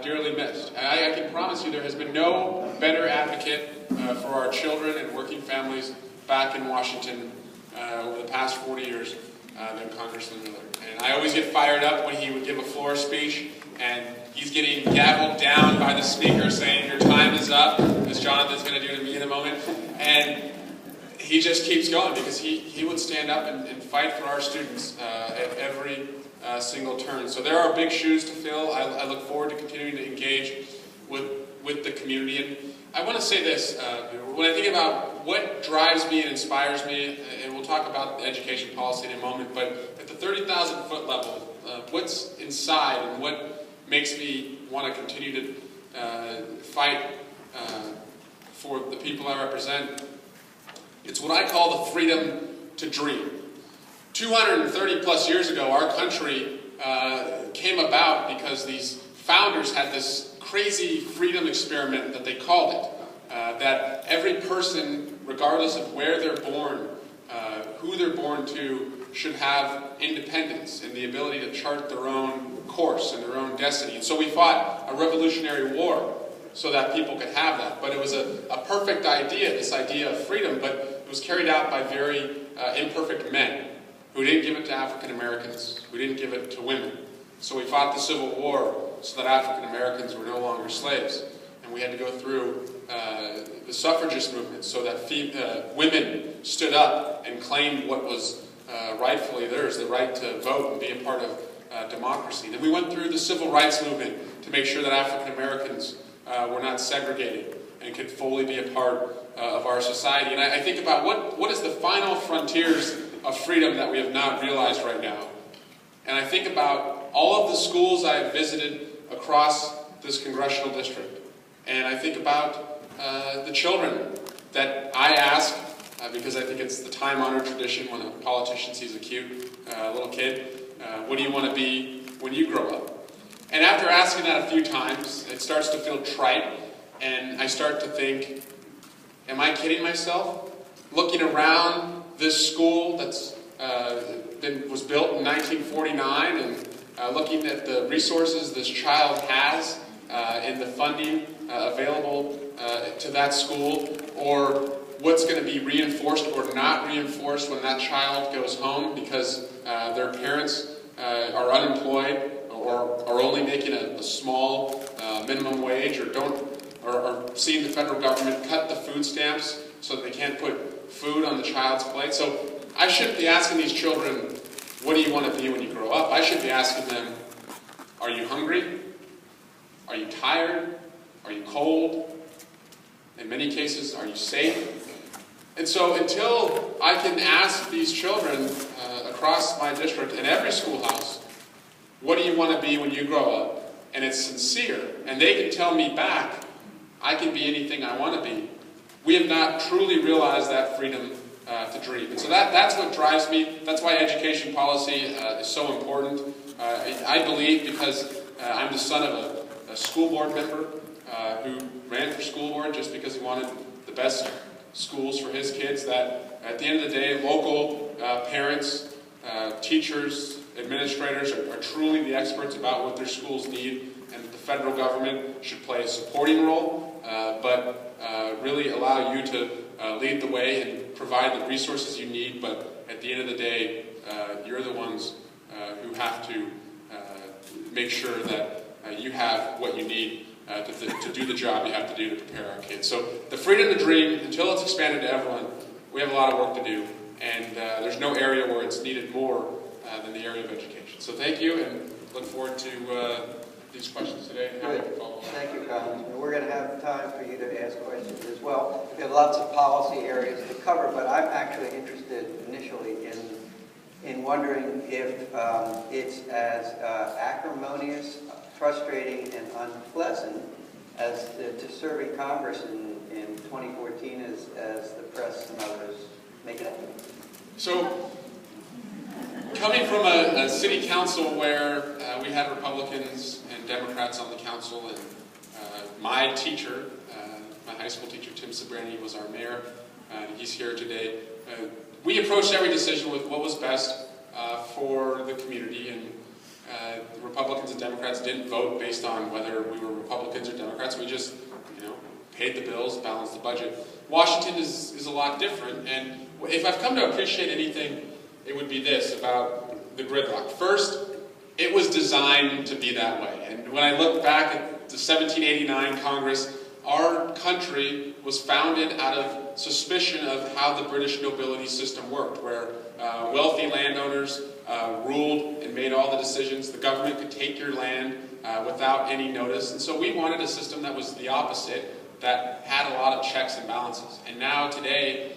dearly missed. And I can promise you there has been no better advocate for our children and working families back in Washington over the past 40 years than Congressman Miller. And I always get fired up when he would give a floor speech and he's getting gavelled down by the speaker saying, "Your time is up," as Jonathan's going to do to me in a moment. And he just keeps going because he would stand up and fight for our students at every single turn. So there are big shoes to fill. I look forward to continuing to engage with the community. And I want to say this, when I think about what drives me and inspires me, and we'll talk about education policy in a moment, but at the 30,000 foot level, what's inside and what makes me want to continue to fight for the people I represent, it's what I call the freedom to dream. 230 plus years ago, our country came about because these founders had this crazy freedom experiment that they called it. That every person, regardless of where they're born, who they're born to, should have independence and the ability to chart their own course and their own destiny. And so we fought a revolutionary war so that people could have that. But it was a perfect idea, this idea of freedom, but it was carried out by very imperfect men who didn't give it to African Americans, who didn't give it to women. So we fought the Civil War so that African Americans were no longer slaves. And we had to go through the suffragist movement so that women stood up and claimed what was rightfully theirs, the right to vote and be a part of democracy. Then we went through the civil rights movement to make sure that African Americans were not segregated and could fully be a part of our society. And I think about what is the final frontiers of freedom that we have not realized right now. And I think about all of the schools I have visited across this congressional district. And I think about the children that I ask, because I think it's the time-honored tradition when a politician sees a cute little kid, what do you want to be when you grow up? And after asking that a few times, it starts to feel trite, and I start to think, am I kidding myself? Looking around this school that was built in 1949 and looking at the resources this child has and the funding available to that school, or what's going to be reinforced or not reinforced when that child goes home because their parents are unemployed or are only making a small minimum wage, or are seeing the federal government cut the food stamps so that they can't put food on the child's plate. So I shouldn't be asking these children, what do you want to be when you grow up? I should be asking them, are you hungry? Are you tired? Are you cold? In many cases, are you safe? And so until I can ask these children across my district in every schoolhouse, what do you want to be when you grow up? And it's sincere, and they can tell me back, I can be anything I want to be. We have not truly realized that freedom to dream. And so that's what drives me. That's why education policy is so important. I believe, because I'm the son of a school board member who ran for school board just because he wanted the best schools for his kids, that at the end of the day, local parents, teachers, administrators are truly the experts about what their schools need, and that the federal government should play a supporting role, but really allow you to lead the way and provide the resources you need. But at the end of the day, you're the ones who have to make sure that you have what you need to do the job you have to do to prepare our kids. So the freedom to dream, until it's expanded to everyone, we have a lot of work to do. And there's no area where it's needed more than the area of education. So thank you, and look forward to these questions today. And Good. Thank you, Congressman. We're going to have time for you to ask questions as well. We have lots of policy areas to cover, but I'm actually interested initially in wondering if it's as acrimonious, frustrating, and unpleasant as to serving Congress in 2014 as the press and others make it up. So, coming from a city council where we had Republicans and Democrats on the council, and my teacher, my high school teacher, Tim Sabrani, was our mayor, and he's here today. We approached every decision with what was best for the community, Republicans and Democrats didn't vote based on whether we were Republicans or Democrats. We just, paid the bills, balanced the budget. Washington is a lot different, and if I've come to appreciate anything, it would be this about the gridlock. First, it was designed to be that way. And when I look back at the 1789 Congress, our country was founded out of suspicion of how the British nobility system worked, where wealthy landowners ruled and made all the decisions. The government could take your land without any notice. And so we wanted a system that was the opposite, that had a lot of checks and balances. And now today,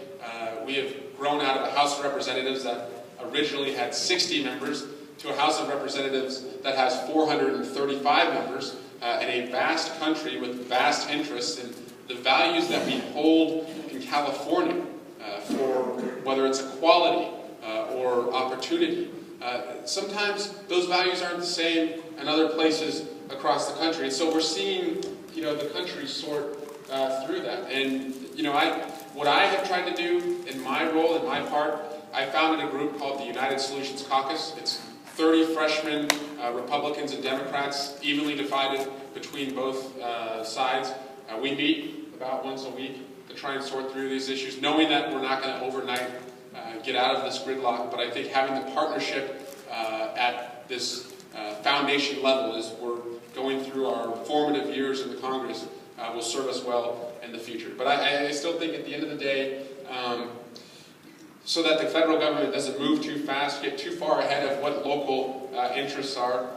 we have grown out of a House of Representatives that originally had 60 members to a House of Representatives that has 435 members, in a vast country with vast interests, and the values that we hold in California for whether it's equality or opportunity. Sometimes those values aren't the same in other places across the country, and so we're seeing the country sort through that. And what I have tried to do in my role, in my part, I founded a group called the United Solutions Caucus. It's 30 freshmen, Republicans and Democrats, evenly divided between both sides. We meet about once a week to try and sort through these issues, knowing that we're not going to overnight get out of this gridlock. But I think having the partnership at this foundation level as we're going through our formative years in the Congress will serve us well in the future. But I still think at the end of the day, so that the federal government doesn't move too fast, get too far ahead of what local interests are,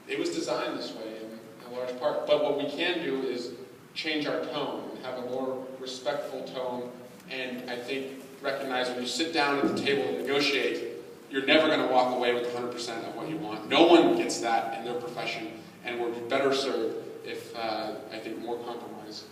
it was designed this way in large part. But what we can do is change our tone and have a more respectful tone, and I think recognize when you sit down at the table and negotiate, you're never going to walk away with 100% of what you want. No one gets that in their profession, and we're better served if, I think, more compromise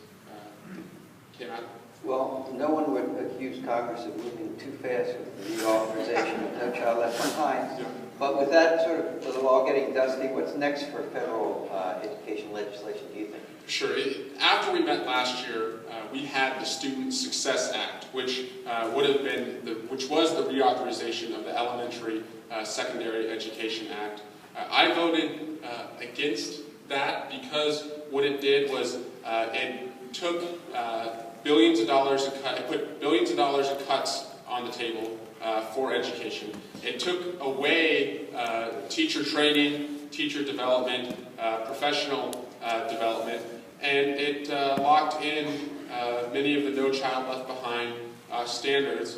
came out. Well, no one would accuse Congress of moving too fast with the reauthorization of No Child Left Behind. Yeah. But with that sort of the law getting dusty, what's next for federal education legislation, do you think? Sure. After we met last year, we had the Student Success Act, which which was the reauthorization of the Elementary Secondary Education Act. I voted against that because what it did was it took billions of dollars it put billions of dollars in cuts on the table for education. It took away teacher training, teacher development, professional development, and it locked in many of the No Child Left Behind standards,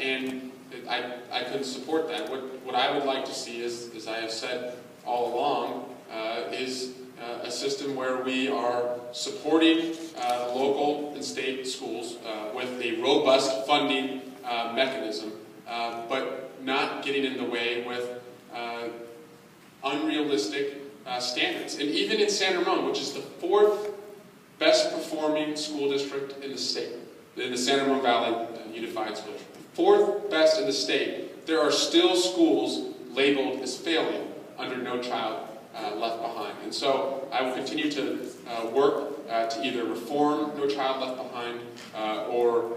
and I couldn't support that. What I would like to see is, as I have said all along, is a system where we are supporting local and state schools with a robust funding mechanism, but not getting in the way with unrealistic standards. And even in San Ramon, which is the 4th best performing school district in the state, in the San Ramon Valley Unified School District, 4th best in the state, there are still schools labeled as failing under No Child Left Behind. And so I will continue to work to either reform No Child Left Behind or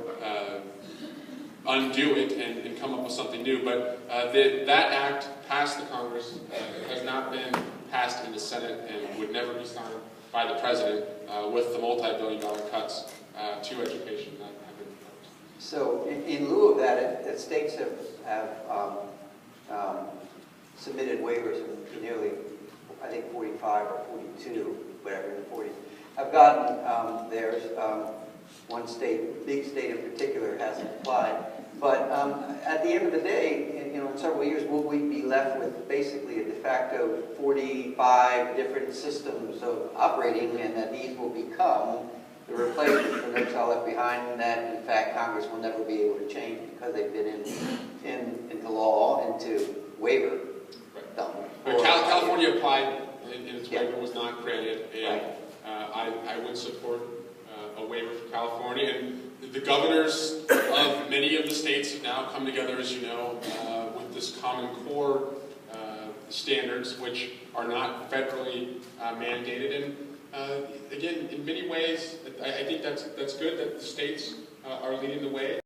undo it and come up with something new. But that act passed the Congress. It has not been passed in the Senate and would never be signed by the President with the multi-billion-dollar cuts to education that have been proposed. So in lieu of that, states have submitted waivers in nearly, I think, 45 or 42, whatever, in the 40s, have gotten theirs. One state, big state in particular, hasn't applied. But at the end of the day, in several years, will we be left with basically a de facto 45 different systems of operating, and that these will become the replacement for No Child Left Behind, and that, in fact, Congress will never be able to change because they've been into law, into waiver. But California applied, and its waiver was not granted, and I would support a waiver for California. And the governors of many of the states have now come together, as you know, with this Common Core standards, which are not federally mandated. And again, in many ways, I think that's good that the states are leading the way.